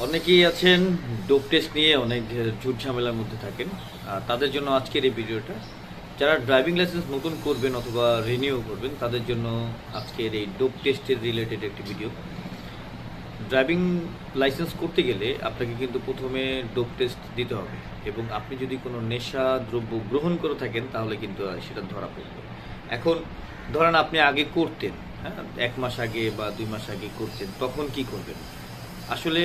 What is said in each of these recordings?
অনেকেই আছেন dope test নিয়ে অনেক ঝুট ঝামেলার মধ্যে থাকেন। তাদের জন্য আজকের এই ভিডিওটা। যারা ড্রাইভিং লাইসেন্স নতুন করবেন অথবা রিনিউ করবেন তাদের জন্য আজকের এই ডোপ টেস্টের রিলেটেড একটি ভিডিও। ড্রাইভিং লাইসেন্স করতে গেলে আপনাকে কিন্তু প্রথমে ডোপ টেস্ট দিতে হবে, এবং আপনি যদি কোনো নেশা দ্রব্য গ্রহণ করে থাকেন তাহলে কিন্তু সেটা ধরা পড়বে। এখন ধরেন আপনি আগে করতেন, হ্যাঁ, 1 মাস আগে বা 2 মাস আগে করতেন, তখন কি করবেন? আসলে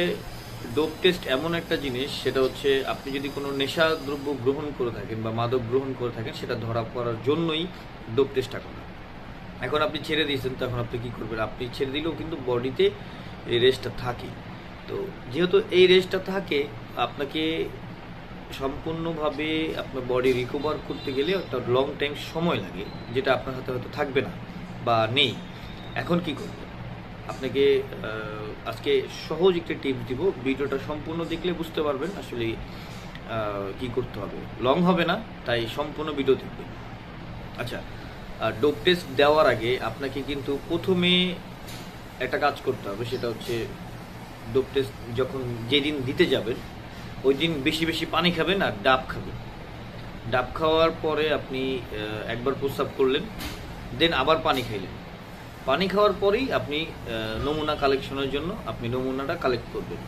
ডোপ টেস্ট এমন একটা জিনিস, সেটা হচ্ছে আপনি যদি কোনো নেশা দ্রব্য গ্রহণ করে থাকেন বা মাদক গ্রহণ করে থাকেন সেটা ধরা পড়ার জন্যই ডোপ টেস্টটা করা। এখন আপনি ছেড়ে দিয়েছেন, তখন আপনি কি করবেন? আপনি ছেড়ে দিলেও কিন্তু বডিতে এই রেস্টটা থাকে। তো যেহেতু এই রেস্টটা থাকে, আপনাকে সম্পূর্ণভাবে আপনার বডি রিকভার করতে গেলে একটা লং টাইম সময় লাগে, যেটা আপনার হাতে হয়তো থাকবে না বা নেই। এখন কি করবেন? আপনাকে আজকে সহজ একটা টিপস দিব। ভিডিওটা সম্পূর্ণ দেখলে বুঝতে পারবেন আসলে কি করতে হবে। লং হবে না, তাই সম্পূর্ণ ভিডিও দেখবেন। আচ্ছা, ডোপ টেস্ট দেওয়ার আগে আপনাকে কিন্তু প্রথমে একটা কাজ করতে হবে, সেটা হচ্ছে ডোপ টেস্ট যখন যেদিন দিতে যাবেন ওই দিন বেশি বেশি পানি খাবেন আর ডাব খাবেন। ডাব খাওয়ার পরে আপনি একবার প্রস্রাব করলেন, দেন আবার পানি খাইলেন। পানি খাওয়ার পরেই আপনি নমুনা কালেকশনের জন্য আপনি নমুনাটা কালেক্ট করবেন।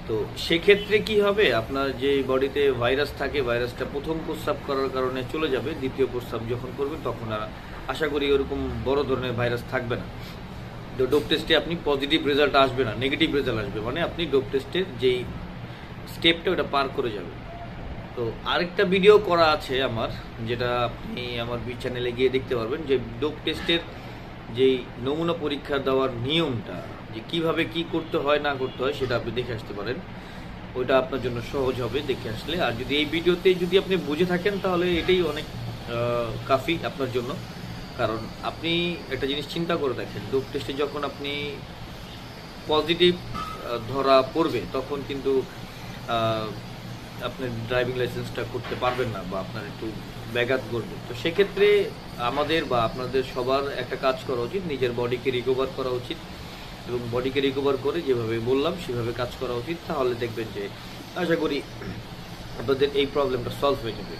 তো সেক্ষেত্রে কি হবে, আপনার যে বডিতে ভাইরাস থাকে, ভাইরাসটা প্রথম প্রস্রাব করার কারণে চলে যাবে, দ্বিতীয় প্রস্রাব যখন করবেন তখন আর আশা করি ওরকম বড় ধরনের ভাইরাস থাকবে না। তো ডোপ টেস্টে আপনি পজিটিভ রেজাল্ট আসবে না, নেগেটিভ রেজাল্ট আসবে, মানে আপনি ডোপ টেস্টের যেই স্টেপটা ওটা পার করে যাবেন। তো আরেকটা ভিডিও করা আছে আমার, যেটা আপনি আমার চ্যানেলে গিয়ে দেখতে পারবেন, যে ডোপ টেস্টের যেই নমুনা পরীক্ষা দেওয়ার নিয়মটা, যে কিভাবে কি করতে হয় না করতে হয়, সেটা আপনি দেখে আসতে পারেন। ওইটা আপনার জন্য সহজ হবে দেখে আসলে। আর যদি এই ভিডিওতে যদি আপনি বুঝে থাকেন তাহলে এটাই অনেক কাফি আপনার জন্য। কারণ আপনি একটা জিনিস চিন্তা করে দেখেন, ডোপ টেস্টে যখন আপনি পজিটিভ ধরা পড়বে তখন কিন্তু আপনি ড্রাইভিং লাইসেন্সটা করতে পারবেন না, বা আপনার একটু ব্যাঘাত ঘটবে। তো সেক্ষেত্রে আমাদের বা আপনাদের সবার একটা কাজ করা উচিত, নিজের বডিকে রিকভার করা উচিত, এবং বডিকে রিকভার করে যেভাবে বললাম সেভাবে কাজ করা উচিত। তাহলে দেখবেন যে আশা করি আপনাদের এই প্রবলেমটা সলভ হয়ে যাবে।